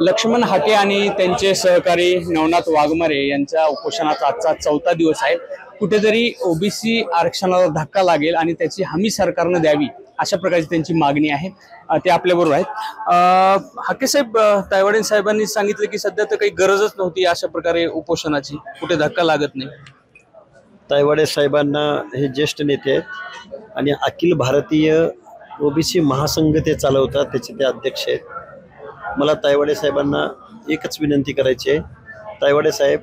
लक्ष्मण हाके आणि त्यांचे सहकारी नवनाथ वाघमारे यांच्या उपोषणाचा आजचा 4था दिवस आहे। कुठेतरी ओबीसी आरक्षणाला धक्का लागेल आणि त्याची हमी सरकारने द्यावी अशा प्रकारची त्यांची मागणी आहे। ते आपल्या बरोबर आहेत। हाके साहेब, तायवाडे साहेबांनी सांगितलं की सध्या तर काही गरजच नव्हती अशा प्रकारे उपोषणाची, कुठे धक्का लागत नाही। तायवाडे साहेबांना हे ज्येष्ठ नेते आहेत आणि अखिल भारतीय ओबीसी महासंघ ते चालवतात, त्याचे ते अध्यक्ष आहेत। मला तायवाडे साहेबांना एकच विनंती करायची आहे। तायवाडे साहेब,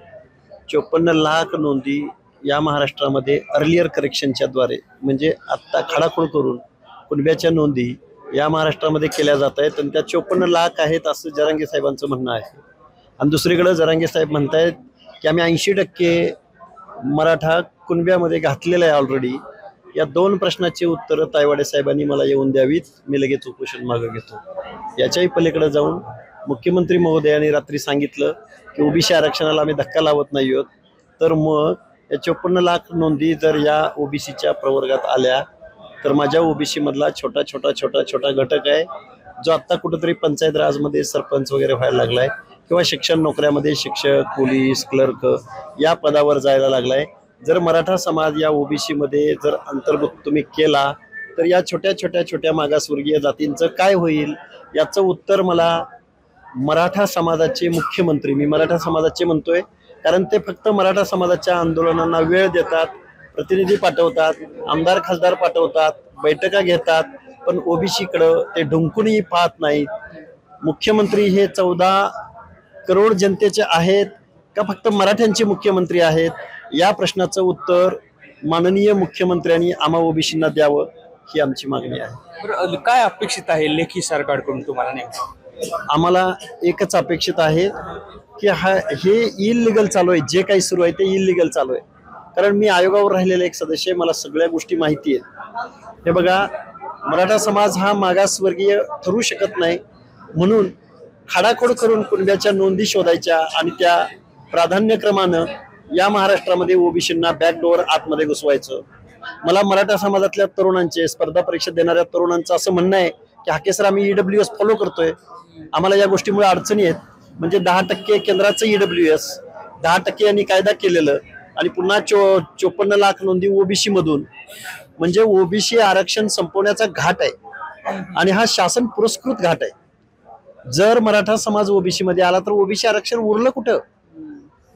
54 लाख नोंदी या महाराष्ट्रामध्ये अर्लियर करेक्शनच्या द्वारे म्हणजे आत्ता खाडाखोड करून कुणब्याच्या नोंदी या महाराष्ट्रामध्ये केल्या जात आहेत आणि त्या 54 लाख आहेत असं जरांगे साहेबांचं म्हणणं आहे। आणि दुसरीकडे जरांगे साहेब म्हणतायत की आम्ही 80% मराठा कुणब्यामध्ये घातलेलं आहे ऑलरेडी। या दोन प्रश्नाची उत्तरं तायवाडे साहेबांनी मला येऊन द्यावीत, मी लगेच उपोषण मागं घेतो। याच्याही पलीकडे जाऊन मुख्यमंत्री महोदयांनी रात्री सांगितलं की ओबीसी आरक्षणाला आम्ही धक्का लावत नाही आहोत, तर मग या 54 लाख नोंदी जर या ओबीसीच्या प्रवर्गात आल्या तर माझ्या ओबीसी मधला छोटा घटक आहे जो आत्ता कुठेतरी पंचायत राजमध्ये सरपंच वगैरे व्हायला लागलाय किंवा शिक्षण नोकऱ्यामध्ये शिक्षक, पोलीस, क्लर्क या पदावर जायला लागलाय। जर मराठा समाज या ओबीसी मध्ये जर अंतर्भूत तुम्ही केला तर या छोट्या मागासवर्गीय जातींचं काय होईल याचं उत्तर मला मराठा समाजाचे मुख्यमंत्री, मी मराठा समाजाचे म्हणतोय कारण ते फक्त मराठा समाजाच्या आंदोलनांना वेळ देतात, प्रतिनिधी पाठवतात, आमदार खासदार पाठवतात, बैठका घेतात, पण ओबीसीकडं ते ढुंकूनही पाहत नाहीत। मुख्यमंत्री हे 14 करोड जनतेचे आहेत का फक्त मराठ्यांचे मुख्यमंत्री आहेत, या प्रश्नाचं उत्तर माननीय मुख्यमंत्र्यांनी आम्हा ओबीसींना द्यावं ही आमची मागणी आहे। बरं, काय अपेक्षित आहे लेखी सरकारकडून तुम्हाला नेमकं? आम्हाला एकच अपेक्षित आहे की हे इलिगल चालू आहे, जे काही सुरू आहे ते इलिगल चालू आहे। कारण मी आयोगावर राहिलेला एक सदस्य आहे, मला सगळ्या गोष्टी माहिती आहेत। हे बघा, मराठा समाज हा मागासवर्गीय ठरू शकत नाही म्हणून खाडाखोड करून कुणब्याच्या नोंदी शोधायच्या आणि त्या प्राधान्यक्रमानं या महाराष्ट्रामध्ये ओबीसींना बॅकडोअर आतमध्ये घुसवायचं। मला मराठा समाजातल्या तरुणांचे, स्पर्धा परीक्षा देणाऱ्या तरुणांचं असं म्हणणं आहे की हाके सर, आम्ही ईडब्ल्यूएस फॉलो करतोय, आम्हाला या गोष्टीमुळे अडचणी आहेत। म्हणजे 10% केंद्राचं ईडब्ल्यूएस, 10% यांनी कायदा केलेलं आणि पुन्हा 54 लाख नोंदी ओबीसी मधून, म्हणजे ओबीसी आरक्षण संपवण्याचा घाट आहे आणि हा शासन पुरस्कृत घाट आहे। जर मराठा समाज ओबीसी मध्ये आला तर ओबीसी आरक्षण उरलं कुठं?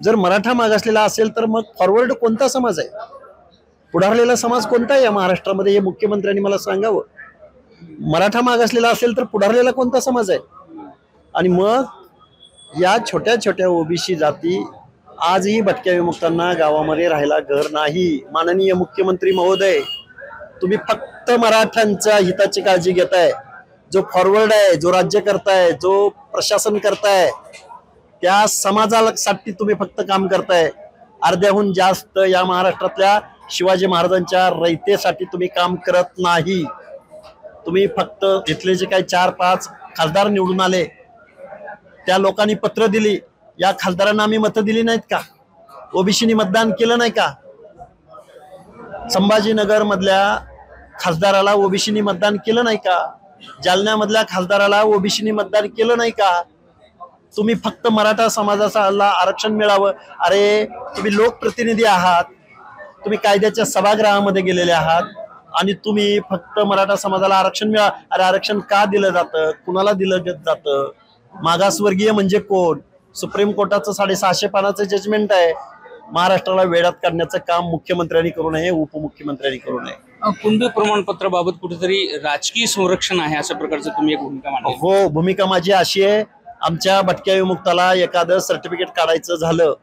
जर मराठा मागासलेला असेल तर मग फॉरवर्ड कोणता समाज आहे, पुढारलेला समाज कोणता आहे या महाराष्ट्रामध्ये, हे मुख्यमंत्र्यांनी मला सांगावं। मराठा मागासलेला असेल तर पुढारलेला कोणता समाज आहे? आणि मग या छोट्या ओबीसी जाती आजही भटक्या विमुक्तांना गावामध्ये राहायला घर नाही। माननीय मुख्यमंत्री महोदय, तुम्ही फक्त मराठ्यांच्या हिताची काळजी घेताय। जो फॉरवर्ड आहे, जो राज्य करताय, जो प्रशासन करताय, त्या समाजासाठी तुम्ही फक्त काम करताय। अर्ध्याहून जास्त या महाराष्ट्रातल्या शिवाजी महाराजांच्या रयतेसाठी तुम्ही काम करत नाही। तुम्ही फक्त इथले जे काही 4-5 खासदार निवडून आले त्या लोकांनी पत्र दिली, या खासदारांना आम्ही मतं दिली नाहीत का? ओबीसीनी मतदान केलं नाही का? संभाजीनगर मधल्या खासदाराला ओबीसीनी मतदान केलं नाही का? जालन्यामधल्या खासदाराला ओबीसीनी मतदान केलं नाही का? तुम्ही फक्त मराठा समाजाला आरक्षण मिळावं, अरे तुम्ही लोकप्रतिनिधी आहात, तुम्ही कायद्याच्या सभागृहामध्ये गेलेले आहात आणि तुम्ही फक्त मराठा समाजाला आरक्षण मिळा। अरे आरक्षण का दिलं जातं, कुणाला दिलं जातं? मागासवर्गीय म्हणजे कोण? सुप्रीम कोर्टाचं 650 पानाचं जजमेंट आहे। महाराष्ट्राला वेळात काढण्याचं काम मुख्यमंत्र्यांनी करू नये, उपमुख्यमंत्र्यांनी करू नये। कुणबी प्रमाणपत्राबाबत कुठेतरी राजकीय संरक्षण आहे अशा प्रकारचं तुम्ही एक भूमिका मांडली। हो, भूमिका माझी अशी आहे, आमच्या भटक्या विमुक्ताला एखादं सर्टिफिकेट काढायचं झालं,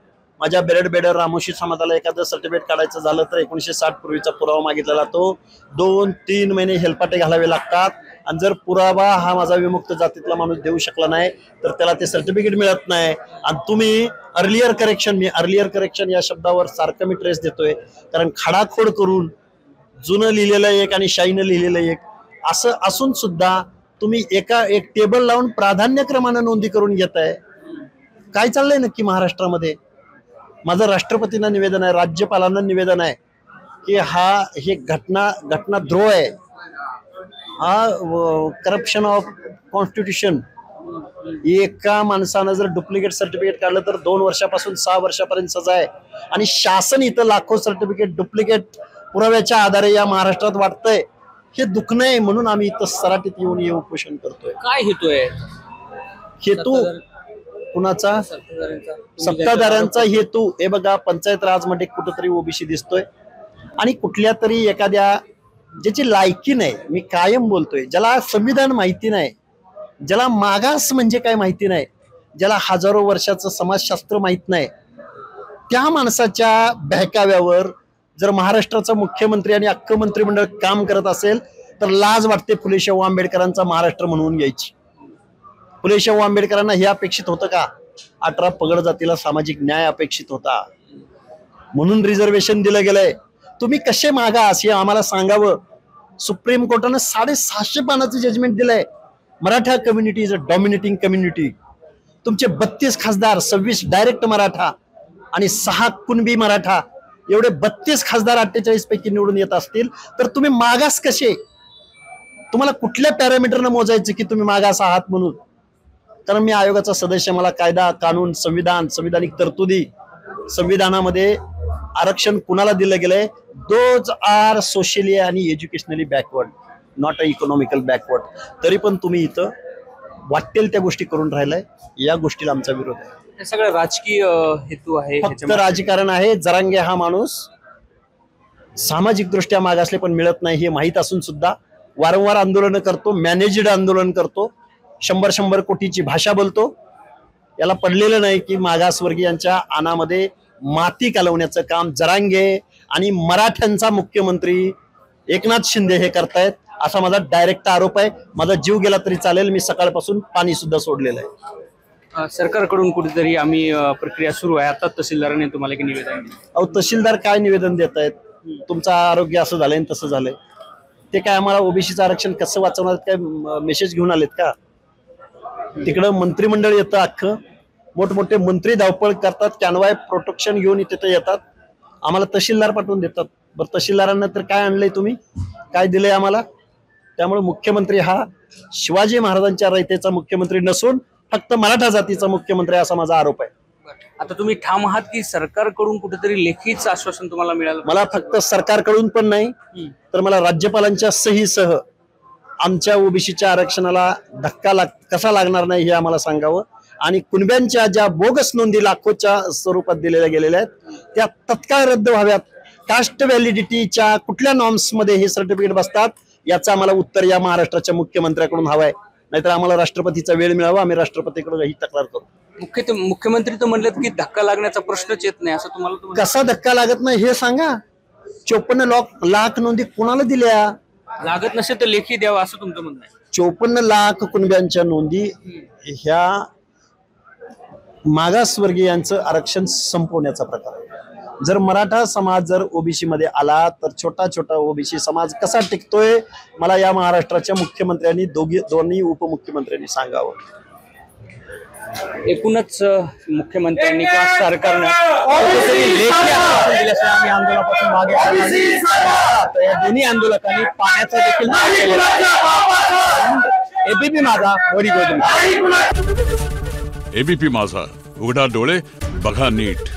माझ्या बेरड रामोशी समाजाला एखादं सर्टिफिकेट काढायचं झालं तर 1960 पूर्वीचा पुरावा मागितलेला तो 2-3 महिने हेलपाटे घालावे लागतात। आणि जर पुरावा हा माझा विमुक्त जातीतला माणूस देऊ शकला नाही तर त्याला ते सर्टिफिकेट मिळत नाही। आणि तुम्ही अर्लियर करेक्शन, मी अर्लियर करेक्शन या शब्दावर सारखं मी ट्रेस देतोय कारण खाडाखोड करून जुनं लिहिलेलं एक आणि शाईनं लिहिलेलं एक असं असून सुद्धा तुम्ही एक टेबल लावून प्राधान्यक्रमानं नोंदी करून घेताय। काय चाललंय नक्की महाराष्ट्रामध्ये? माझं राष्ट्रपतींना निवेदन आहे, राज्यपालांना निवेदन आहे की हे घटनाद्रोह आहे, हा करप्शन ऑफ कॉन्स्टिट्यूशन एका माणसानं जर डुप्लिकेट सर्टिफिकेट काढलं तर 2 वर्षापासून 6 वर्षापर्यंत सजा आहे. आणि शासन इथं लाखो सर्टिफिकेट डुप्लिकेट पुराव्याच्या आधारे या महाराष्ट्रात वाटतंय. हे दुखणं आहे, म्हणून आम्ही इथं सराटीत येऊन हे उपोषण करतोय. काय हेतू आहे? हेतू कुणाचा? सत्ताधाऱ्यांचा हेतू. हे बघा, पंचायत राज मध्ये कुठंतरी ओबीसी दिसतोय आणि कुठल्या तरी एखाद्या ज्याची लायकी नाही, मी कायम बोलतोय, ज्याला संविधान माहिती नाही, ज्याला मागास म्हणजे काय माहिती नाही, ज्याला हजारो वर्षाचं समाजशास्त्र माहित नाही, त्या माणसाच्या बहकाव्यावर जर महाराष्ट्राचा मुख्यमंत्री आणि अख्खं मंत्रिमंडळ काम करत असेल तर लाज वाटते फुले शाहू आंबेडकरांचा महाराष्ट्र म्हणून घ्यायची. फुले शाहू आंबेडकरांना हे अपेक्षित होतं का? 18 पगड जातीला सामाजिक न्याय अपेक्षित होता, म्हणून रिझर्वेशन दिलं गेलंय. तुम्ही कसे मागास हे आम्हाला सांगावं. सुप्रीम कोर्टानं 650 पानाचं जजमेंट दिलंय. Maratha community is a dominating community. तुमचे 32 खासदार, 26 डायरेक्ट मराठा आणि 6 कुणबी मराठा, एवढे 32 खासदार 48 पैकी निवडून येत असतील तर तुम्ही मागास कसे? तुम्हाला कुठल्या पॅरामीटरनं मोजायचं की तुम्ही मागास आहात म्हणून? कारण मी आयोगाचा सदस्य, मला कायदा, कानून, संविधान, संविधानिक तरतुदी, संविधानामध्ये आरक्षण कुणाला दिलं गेलंय? दोज आर सोशली आणि educationally backward, not a economical backward. तरी पण तुम्ही इथं वाटेल त्या गोष्टी करून राहिलाय. या गोष्टीला आमचा विरोध आहे. हे सगळं राजकीय हेतू आहे, फक्त राजकारण आहे. जरांगे हा माणूस सामाजिक दृष्ट्या मागासले पण मिळत नाही हे माहीत असून सुद्धा वारंवार आंदोलन करतो, मॅनेज्ड आंदोलन करतो, 100 कोटीची भाषा बोलतो. याला पडलेलं नाही की मागासवर्गीयांच्या आनामध्ये माती कालवण्याचं काम जरांगे आणि मराठ्यांचा मुख्यमंत्री एकनाथ शिंदे हे करतायत, असा माझा डायरेक्ट आरोप आहे. माझा जीव गेला तरी चालेल, मी सकाळपासून पाणी सुद्धा सोडलेलं आहे. सरकारकडून कुठेतरी आम्ही प्रक्रिया सुरू आहे. आता तहसीलदारांनी तुम्हाला की निवेदन दिलं? अहो, तहसीलदार काय निवेदन देत आहेत? तुमचं आरोग्य असं झालंय आणि तसं झालंय. ते काय आम्हाला ओबीसीचं आरक्षण कसं वाचवणार, काय मेसेज घेऊन आलेत का? तिकडं मंत्रिमंडळ येतं, अख्खं मोठमोठे मंत्री धावपळ करतात, कॅनवाय प्रोटेक्शन घेऊन तिथे येतात, आम्हाला तहसीलदार पाठवून देतात. बरं, तहसीलदारांना तर काय आणलंय तुम्ही, काय दिलंय आम्हाला? त्यामुळे मुख्यमंत्री हा शिवाजी महाराजांच्या रयतेचा मुख्यमंत्री नसून फक्त मराठा जातीचा मुख्यमंत्री, असा माझा आरोप आहे. आता तुम्ही ठाम आहात की सरकारकडून कुठेतरी लेखीच आश्वासन तुम्हाला मिळालं? मला फक्त सरकारकडून पण नाही तर मला राज्यपालांच्या सहीसह आमच्या ओबीसीच्या आरक्षणाला धक्का कसा लागणार नाही हे आम्हाला सांगावं. आणि कुणब्यांच्या ज्या बोगस नोंदी लाखोच्या स्वरूपात दिलेल्या गेलेल्या आहेत त्या तत्काळ रद्द व्हाव्यात. कास्ट व्हॅलिडिटीच्या कुठल्या नॉर्म्स मध्ये हे सर्टिफिकेट बसतात याचं आम्हाला उत्तर या महाराष्ट्राच्या मुख्यमंत्र्याकडून हवंय. नाहीतर आम्हाला राष्ट्रपतीचा वेळ मिळावा, आम्ही राष्ट्रपतीकडे ही तक्रार करू. मुख्यमंत्री तर म्हणलेत की धक्का लागण्याचा प्रश्नच येत नाही, असं तुम्हाला कसा धक्का लागत नाही हे सांगा. 54 लाख नोंदी कोणाला दिल्या? लागत नसेल तर लेखी द्यावा असं तुमचं म्हणणं आहे? 54 लाख कुणब्यांच्या नोंदी ह्या मागासवर्गीयांचं आरक्षण संपवण्याचा प्रकार आहे. जर मराठा समाज जर ओबीसी मध्ये आला तर छोटा छोटा ओबीसी समाज कसा टिकतोय मला या महाराष्ट्राच्या मुख्यमंत्र्यांनी दोन्ही उपमुख्यमंत्र्यांनी सांगावं. एकूणच मुख्यमंत्र्यांनी किंवा सरकारनं लेखी आश्वासन दिल्याशिवाय आम्ही आंदोलनापासून मागे हटणार नाही. या दोन्ही आंदोलकांनी पाण्याचा देखील त्याग केलेला आहे. एबीपी माझा, वरी गोविंद. एबीपी माझा, उघडा डोळे बघा नीट.